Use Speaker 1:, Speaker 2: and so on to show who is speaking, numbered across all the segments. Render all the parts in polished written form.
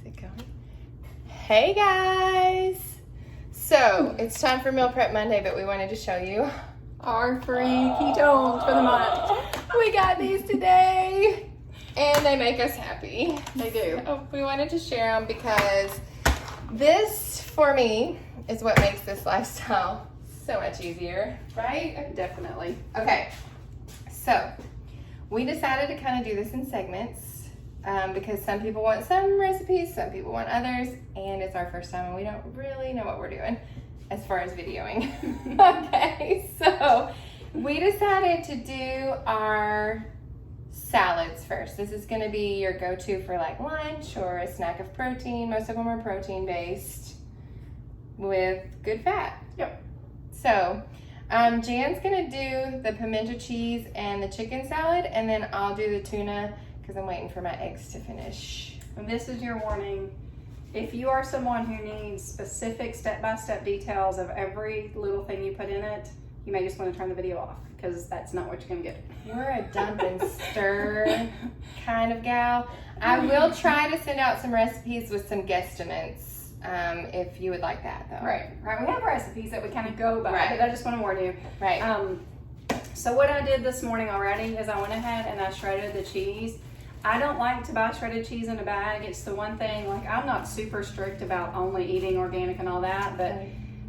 Speaker 1: Is it going? Hey guys! So, it's time for Meal Prep Monday, but we wanted to show you
Speaker 2: our free ketones for the month.
Speaker 1: We got these today, and they make us happy.
Speaker 2: They do.
Speaker 1: So we wanted to share them because this, for me, is what makes this lifestyle so much easier, right?
Speaker 2: Definitely.
Speaker 1: Okay, so we decided to kind of do this in segments because some people want some recipes, some people want others, and it's our first time and we don't really know what we're doing as far as videoing. Okay, so we decided to do our salads first. This is going to be your go-to for like lunch or a snack of protein. Most of them are protein based with good fat.
Speaker 2: Yep.
Speaker 1: So Jan's going to do the pimento cheese and the chicken salad, and then I'll do the tuna because I'm waiting for my eggs to finish.
Speaker 2: And this is your warning. If you are someone who needs specific step-by-step details of every little thing you put in it, you may just want to turn the video off because that's not what you're going to get.
Speaker 1: You're a dump and stir kind of gal. I will try to send out some recipes with some guesstimates if you would like that, though.
Speaker 2: Right. We have recipes that we kind of go by,
Speaker 1: Right.
Speaker 2: but I just want to warn you.
Speaker 1: Right.
Speaker 2: So what I did this morning already is I went ahead and I shredded the cheese. I don't like to buy shredded cheese in a bag. It's the one thing, like, I'm not super strict about only eating organic and all that, but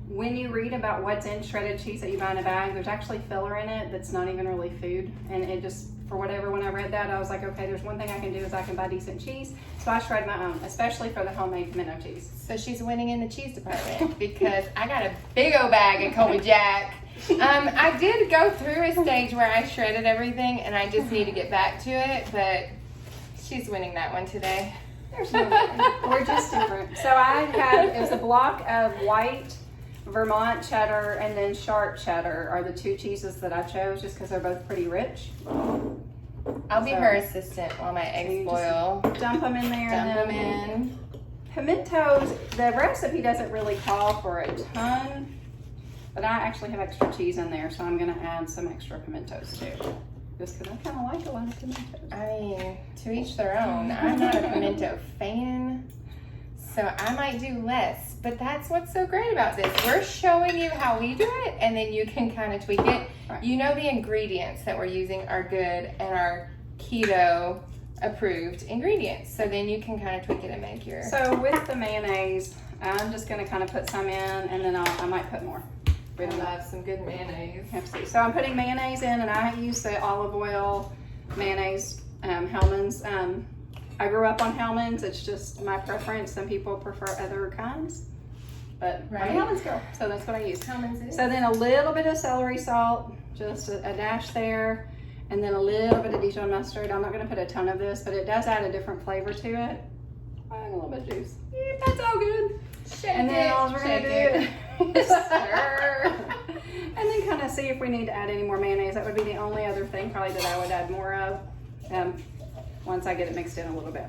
Speaker 2: when you read about what's in shredded cheese that you buy in a bag, there's actually filler in it that's not even really food. And it just, for whatever, when I read that, I was like, okay, there's one thing I can do is I can buy decent cheese. So I shred my own, especially for the homemade pimento cheese.
Speaker 1: So she's winning in the cheese department because I got a big old bag of Colby Jack. I did go through a stage where I shredded everything and I just need to get back to it, but she's winning that one today.
Speaker 2: There's no way. We're just different. So it was a block of white Vermont cheddar and then sharp cheddar are the two cheeses that I chose just because they're both pretty rich.
Speaker 1: I'll be her assistant while my eggs boil.
Speaker 2: Dump them in there.
Speaker 1: Dump them
Speaker 2: and then
Speaker 1: in.
Speaker 2: Pimentos, the recipe doesn't really call for a ton, but I actually have extra cheese in there, so I'm going to add some extra pimentos too. Just because I kind of like a lot of pimentos.
Speaker 1: I mean, to each their own. I'm not a pimento fan, so I might do less. But that's what's so great about this. We're showing you how we do it, and then you can kind of tweak it.
Speaker 2: Right.
Speaker 1: You know the ingredients that we're using are good and are keto approved ingredients. So then you can kind of tweak it and make your...
Speaker 2: So with the mayonnaise, I'm just going to kind of put some in, and then I might put more.
Speaker 1: We love some good mayonnaise.
Speaker 2: So I'm putting mayonnaise in, and I use the olive oil mayonnaise, Hellmann's. I grew up on Hellmann's. It's just my preference. Some people prefer other kinds, but I'm a Hellmann's girl, so that's what I use.
Speaker 1: Hellmann's is.
Speaker 2: So then a little bit of celery salt, just a dash there, and then a little bit of Dijon mustard. I'm not going to put a ton of this, but it does add a different flavor to it. Add a little bit of juice. Yeah, that's all good. And then all we're going to do is stir. And then kind of see if we need to add any more mayonnaise. That would be the only other thing probably that I would add more of once I get it mixed in a little bit.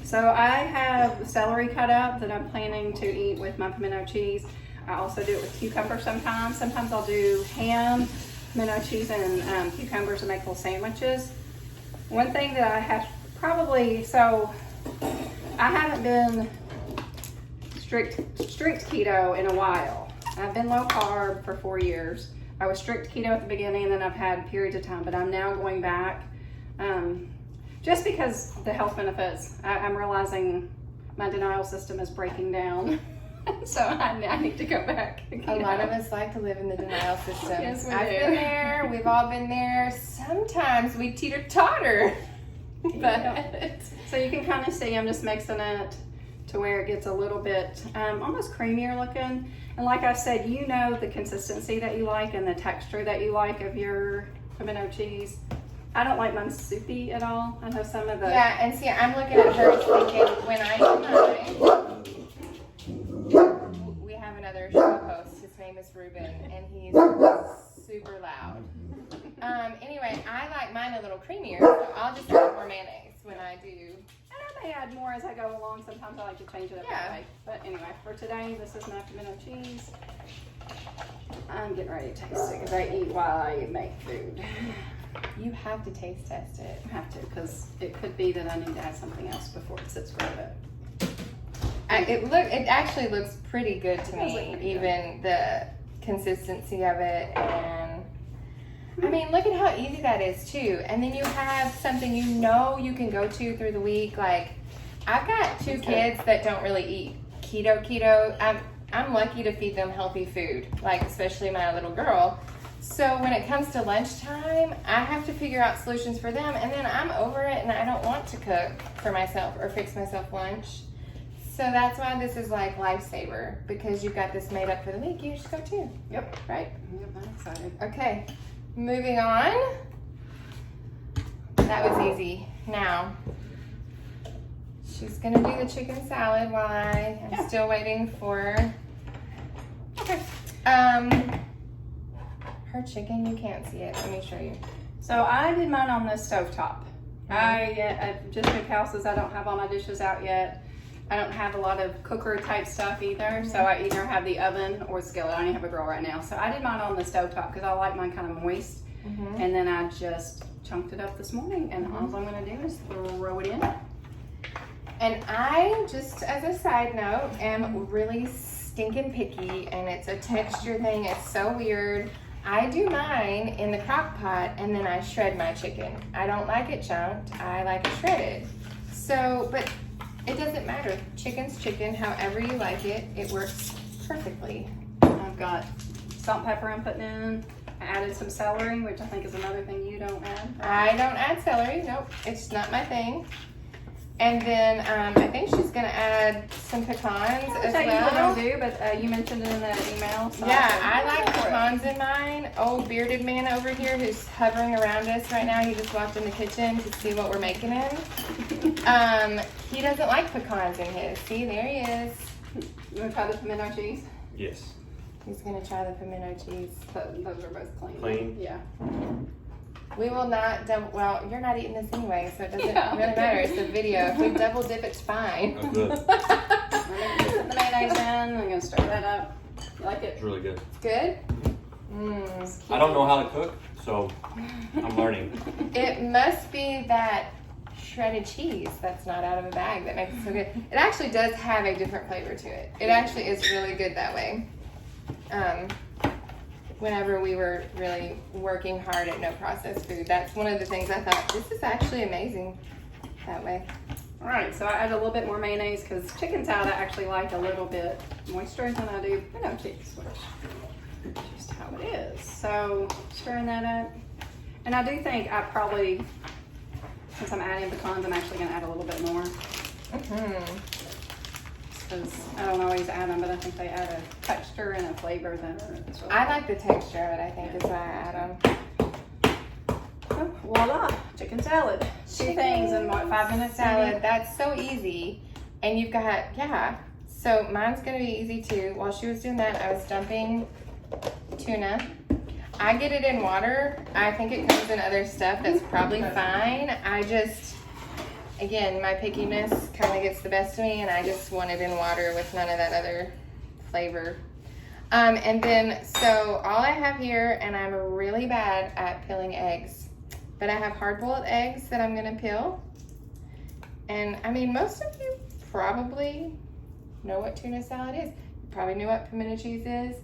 Speaker 2: So I have celery cut up that I'm planning to eat with my pimento cheese. I also do it with cucumber sometimes. Sometimes I'll do ham, pimento cheese, and cucumbers and make little sandwiches. One thing that I have so I haven't been strict keto in a while. I've been low carb for 4 years. I was strict keto at the beginning, and then I've had periods of time, but I'm now going back just because the health benefits. I'm realizing my denial system is breaking down. So I need to go back.
Speaker 1: A lot of us like to live in the denial system.
Speaker 2: Yes, we
Speaker 1: I've
Speaker 2: do.
Speaker 1: been there. We've all been there. Sometimes we teeter-totter. But
Speaker 2: So you can kind of see I'm just mixing it to where it gets a little bit almost creamier looking. And like I said, you know the consistency that you like and the texture that you like of your pimento cheese. I don't like mine soupy at all. I know some of the...
Speaker 1: yeah, and see, I'm looking at her thinking, when I do mine, we have another show host. His name is Ruben, and he's super loud. Anyway, I like mine a little creamier, so I'll just add more mayonnaise when I do.
Speaker 2: And I may add more as I go along. Sometimes I like to change it up that way. But anyway, for today, this is my pimento cheese. I'm getting ready to taste it because I eat while I make food.
Speaker 1: You have to taste test it.
Speaker 2: I have to, because it could be that I need to add something else before it sits for a bit.
Speaker 1: It actually looks pretty good to
Speaker 2: It does look
Speaker 1: me,
Speaker 2: pretty
Speaker 1: even the consistency of it. And I mean, look at how easy that is too. And then you have something you know you can go to through the week. Like, I've got two kids that don't really eat keto. I'm lucky to feed them healthy food, like especially my little girl. So when it comes to lunchtime, I have to figure out solutions for them, and then I'm over it and I don't want to cook for myself or fix myself lunch. So that's why this is like lifesaver, because you've got this made up for the week. You just go too.
Speaker 2: Yep.
Speaker 1: Right?
Speaker 2: Yep, I'm excited.
Speaker 1: Okay, moving on. That was easy. Now, she's gonna do the chicken salad while I am still waiting for
Speaker 2: Okay.
Speaker 1: her chicken. You can't see it. Let me show you.
Speaker 2: So I did mine on the stovetop. I just moved houses. I don't have all my dishes out yet. I don't have a lot of cooker type stuff either. So I either have the oven or skillet. I only have a grill right now. So I did mine on the stovetop because I like mine kind of moist. And then I just chunked it up this morning, and all I'm gonna do is throw it in.
Speaker 1: And I, just as a side note, am really stinking picky, and it's a texture thing. It's so weird. I do mine in the crock pot, and then I shred my chicken. I don't like it chunked. I like it shredded. So, but it doesn't matter. Chicken's chicken, however you like it. It works perfectly.
Speaker 2: I've got salt and pepper I'm putting in. I added some celery, which I think is another thing you don't add.
Speaker 1: I don't add celery. Nope, it's not my thing. And then I think she's gonna add some pecans as
Speaker 2: That you
Speaker 1: well.
Speaker 2: don't do, but you mentioned it in the email. So
Speaker 1: Yeah,
Speaker 2: said,
Speaker 1: I like
Speaker 2: go for it.
Speaker 1: pecans in mine. Old bearded man over here who's hovering around us right now. He just walked in the kitchen to see what we're making him. He doesn't like pecans in his. See, there he is.
Speaker 2: You want to try the pimento cheese?
Speaker 3: Yes.
Speaker 1: He's gonna try the pimento cheese.
Speaker 2: Those are both clean.
Speaker 3: Clean?
Speaker 2: Yeah.
Speaker 1: We will not double, well, you're not eating this anyway, so it doesn't
Speaker 2: Yeah.
Speaker 1: really matter. It's a video. If we double dip, it's fine.
Speaker 3: Oh, good.
Speaker 2: I'm going to put the mayonnaise in. I'm going to stir that up. You like it?
Speaker 3: It's really good.
Speaker 1: Good?
Speaker 3: I don't know how to cook, so I'm learning.
Speaker 1: It must be that shredded cheese that's not out of a bag that makes it so good. It actually does have a different flavor to it. It actually is really good that way. Whenever we were really working hard at no processed food, that's one of the things I thought, this is actually amazing that way.
Speaker 2: All right, so I added a little bit more mayonnaise because chicken salad I actually like a little bit moister than I do pimento cheese, which is just how it is. So stirring that up. And I do think I probably, since I'm adding pecans, I'm actually going to add a little bit more. Because I don't always add them, but I think they add a texture and a flavor that are really
Speaker 1: I like the texture of it, I think is why I add them.
Speaker 2: Oh, voila, chicken salad. Two things in what, 5 minutes?
Speaker 1: Salad,
Speaker 2: maybe?
Speaker 1: that's so easy. And you've got, yeah. So mine's gonna be easy too. While she was doing that, I was dumping tuna. I get it in water. I think it comes in other stuff that's probably fine. I just, again, my pickiness kind of gets the best of me, and I just want it in water with none of that other flavor. And then, so all I have here, and I'm really bad at peeling eggs, but I have hard-boiled eggs that I'm gonna peel. And I mean, most of you probably know what tuna salad is. You probably knew what pimento cheese is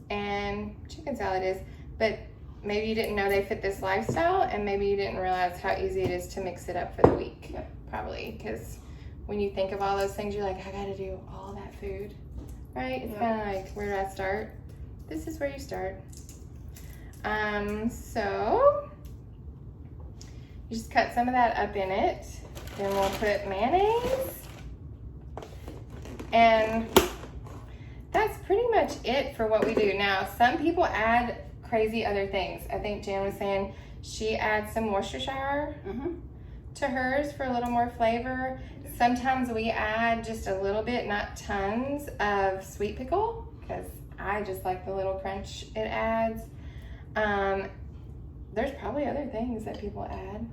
Speaker 1: and chicken salad is, but maybe you didn't know they fit this lifestyle, and maybe you didn't realize how easy it is to mix it up for the week.
Speaker 2: Yep.
Speaker 1: Probably, because when you think of all those things, you're like, I gotta do all that food, right? It's
Speaker 2: Yep.
Speaker 1: kind of like, where do I start? This is where you start. So you just cut some of that up in it. Then we'll put mayonnaise. And that's pretty much it for what we do. Now, some people add crazy other things. I think Jan was saying she adds some Worcestershire to hers for a little more flavor. Sometimes we add just a little bit, not tons, of sweet pickle, because I just like the little crunch it adds. There's probably other things that people add,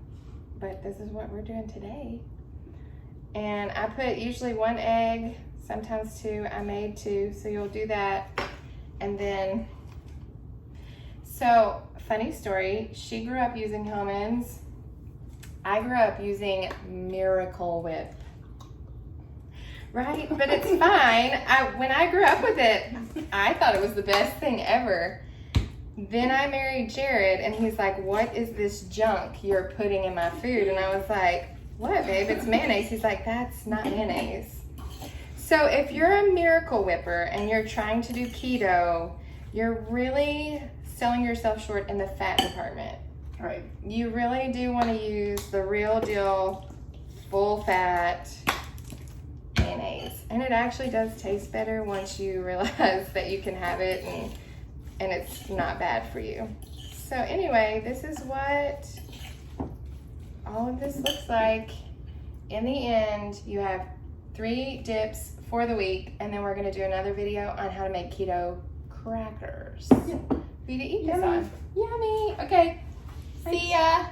Speaker 1: but this is what we're doing today. And I put usually 1 egg, sometimes 2. I made 2, so you'll do that. And then, so funny story, she grew up using Hellmann's. I grew up using Miracle Whip. Right? But it's fine. When I grew up with it, I thought it was the best thing ever. Then I married Jared, and he's like, what is this junk you're putting in my food? And I was like, what, babe? It's mayonnaise. He's like, that's not mayonnaise. So if you're a Miracle Whipper and you're trying to do keto, you're really selling yourself short in the fat department.
Speaker 2: Right.
Speaker 1: You really do want to use the real deal, full fat mayonnaise. And it actually does taste better once you realize that you can have it and it's not bad for you. So anyway, this is what all of this looks like. In the end, you have 3 dips for the week, and then we're going to do another video on how to make keto crackers for you to eat this on. Yummy. Okay. See ya.